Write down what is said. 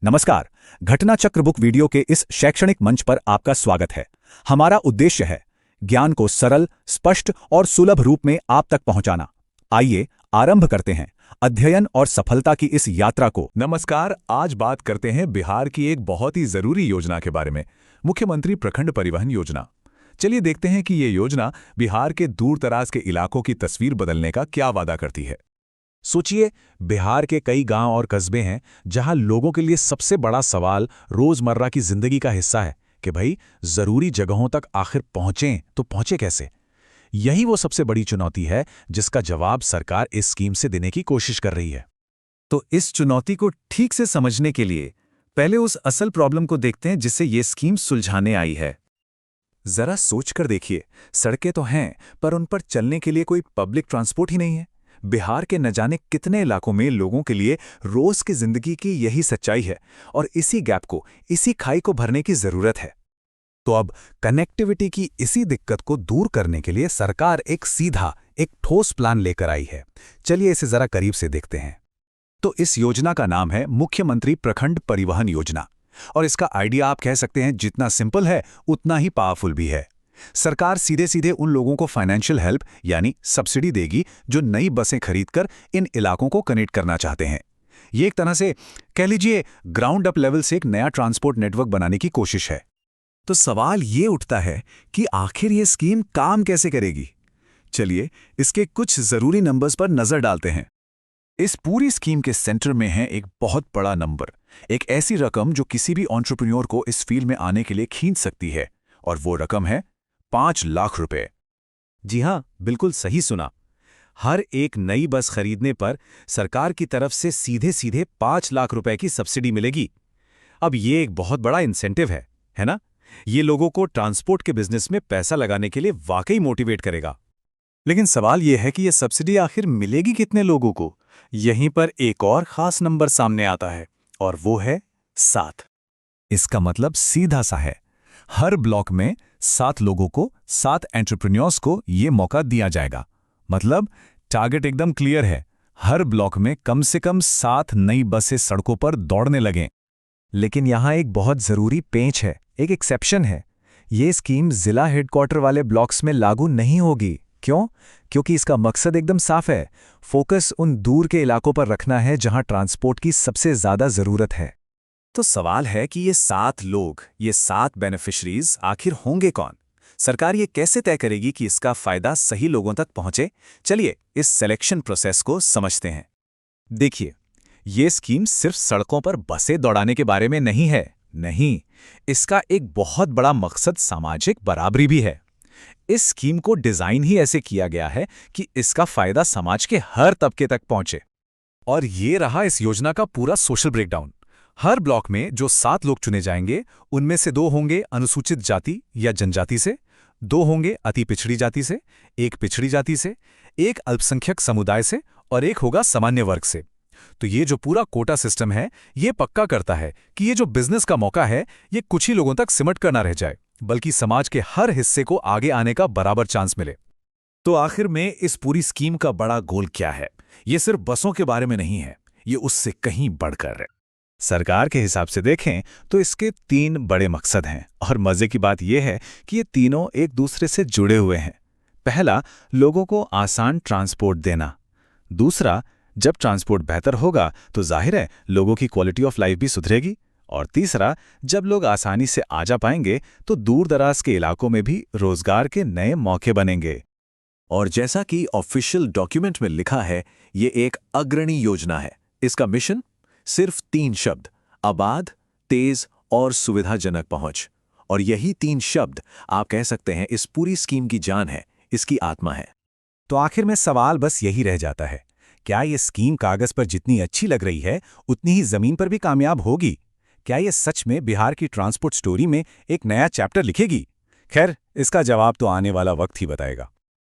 नमस्कार। घटना चक्र बुक वीडियो के इस शैक्षणिक मंच पर आपका स्वागत है। हमारा उद्देश्य है ज्ञान को सरल, स्पष्ट और सुलभ रूप में आप तक पहुंचाना। आइए आरंभ करते हैं अध्ययन और सफलता की इस यात्रा को। नमस्कार। आज बात करते हैं बिहार की एक बहुत ही जरूरी योजना के बारे में, मुख्यमंत्री प्रखंड परिवहन योजना। चलिए देखते हैं कि ये योजना बिहार के दूर दराज के इलाकों की तस्वीर बदलने का क्या वादा करती है। सोचिए, बिहार के कई गांव और कस्बे हैं जहां लोगों के लिए सबसे बड़ा सवाल रोजमर्रा की जिंदगी का हिस्सा है कि भाई जरूरी जगहों तक आखिर पहुंचें तो पहुंचे कैसे। यही वो सबसे बड़ी चुनौती है जिसका जवाब सरकार इस स्कीम से देने की कोशिश कर रही है। तो इस चुनौती को ठीक से समझने के लिए पहले उस असल प्रॉब्लम को देखते हैं जिसे ये स्कीम सुलझाने आई है। जरा सोचकर देखिए, सड़कें तो हैं पर उन पर चलने के लिए कोई पब्लिक ट्रांसपोर्ट ही नहीं है। बिहार के न जाने कितने इलाकों में लोगों के लिए रोज की जिंदगी की यही सच्चाई है और इसी गैप को, इसी खाई को भरने की जरूरत है। तो अब कनेक्टिविटी की इसी दिक्कत को दूर करने के लिए सरकार एक ठोस प्लान लेकर आई है। चलिए इसे जरा करीब से देखते हैं। तो इस योजना का नाम है मुख्यमंत्री प्रखंड परिवहन योजना, और इसका आइडिया आप कह सकते हैं जितना सिंपल है उतना ही पावरफुल भी है। सरकार सीधे सीधे उन लोगों को फाइनेंशियल हेल्प यानी सब्सिडी देगी जो नई बसें खरीदकर इन इलाकों को कनेक्ट करना चाहते हैं। ये एक तरह से कह लीजिए ग्राउंड अप लेवल से एक नया ट्रांसपोर्ट नेटवर्क बनाने की कोशिश है। तो सवाल ये उठता है कि आखिर ये स्कीम काम कैसे करेगी। चलिए इसके कुछ जरूरी नंबर्स पर नजर डालते हैं। इस पूरी स्कीम के सेंटर में है एक बहुत बड़ा नंबर, एक ऐसी रकम जो किसी भी एंटरप्रेन्योर को इस फील्ड में आने के लिए खींच सकती है, और वो रकम है 5 लाख रुपए। जी हां, बिल्कुल सही सुना। हर एक नई बस खरीदने पर सरकार की तरफ से सीधे सीधे 5 लाख रुपए की सब्सिडी मिलेगी। अब ये एक बहुत बड़ा इंसेंटिव है ना? ये लोगों को ट्रांसपोर्ट के बिजनेस में पैसा लगाने के लिए वाकई मोटिवेट करेगा। लेकिन सवाल यह है कि यह सब्सिडी आखिर मिलेगी कितने लोगों को? यहीं पर एक और खास नंबर सामने आता है, और वो है 7। इसका मतलब सीधा सा है, हर ब्लॉक में 7 लोगों को, 7 एंटरप्रेन्योर्स को ये मौका दिया जाएगा। मतलब टारगेट एकदम क्लियर है, हर ब्लॉक में कम से कम 7 नई बसें सड़कों पर दौड़ने लगें। लेकिन यहां एक बहुत जरूरी पेंच है, एक एक्सेप्शन है। ये स्कीम जिला हेडक्वार्टर वाले ब्लॉक्स में लागू नहीं होगी। क्यों? क्योंकि इसका मकसद एकदम साफ है, फोकस उन दूर के इलाकों पर रखना है जहां ट्रांसपोर्ट की सबसे ज्यादा जरूरत है। तो सवाल है कि ये 7 लोग, ये 7 बेनिफिशरीज आखिर होंगे कौन? सरकार ये कैसे तय करेगी कि इसका फायदा सही लोगों तक पहुंचे? चलिए इस सिलेक्शन प्रोसेस को समझते हैं। देखिए, ये स्कीम सिर्फ सड़कों पर बसें दौड़ाने के बारे में नहीं है। नहीं, इसका एक बहुत बड़ा मकसद सामाजिक बराबरी भी है। इस स्कीम को डिजाइन ही ऐसे किया गया है कि इसका फायदा समाज के हर तबके तक पहुंचे। और ये रहा इस योजना का पूरा सोशल ब्रेकडाउन। हर ब्लॉक में जो 7 लोग चुने जाएंगे, उनमें से 2 होंगे अनुसूचित जाति या जनजाति से, 2 होंगे अति पिछड़ी जाति से, 1 पिछड़ी जाति से, 1 अल्पसंख्यक समुदाय से और 1 होगा सामान्य वर्ग से। तो ये जो पूरा कोटा सिस्टम है, ये पक्का करता है कि ये जो बिजनेस का मौका है, ये कुछ ही लोगों तक सिमट कर ना रह जाए, बल्कि समाज के हर हिस्से को आगे आने का बराबर चांस मिले। तो आखिर में इस पूरी स्कीम का बड़ा गोल क्या है? ये सिर्फ बसों के बारे में नहीं है, ये उससे कहीं बढ़कर है। सरकार के हिसाब से देखें तो इसके 3 बड़े मकसद हैं, और मजे की बात यह है कि ये तीनों एक दूसरे से जुड़े हुए हैं। पहला, लोगों को आसान ट्रांसपोर्ट देना। दूसरा, जब ट्रांसपोर्ट बेहतर होगा तो जाहिर है लोगों की क्वालिटी ऑफ लाइफ भी सुधरेगी। और तीसरा, जब लोग आसानी से आ जा पाएंगे तो दूर दराज के इलाकों में भी रोजगार के नए मौके बनेंगे। और जैसा कि ऑफिशियल डॉक्यूमेंट में लिखा है, ये एक अग्रणी योजना है। इसका मिशन सिर्फ 3 शब्द: आबाद, तेज और सुविधाजनक पहुंच। और यही 3 शब्द आप कह सकते हैं इस पूरी स्कीम की जान है, इसकी आत्मा है। तो आखिर में सवाल बस यही रह जाता है, क्या ये स्कीम कागज पर जितनी अच्छी लग रही है उतनी ही जमीन पर भी कामयाब होगी? क्या ये सच में बिहार की ट्रांसपोर्ट स्टोरी में एक नया चैप्टर लिखेगी? खैर, इसका जवाब तो आने वाला वक्त ही बताएगा।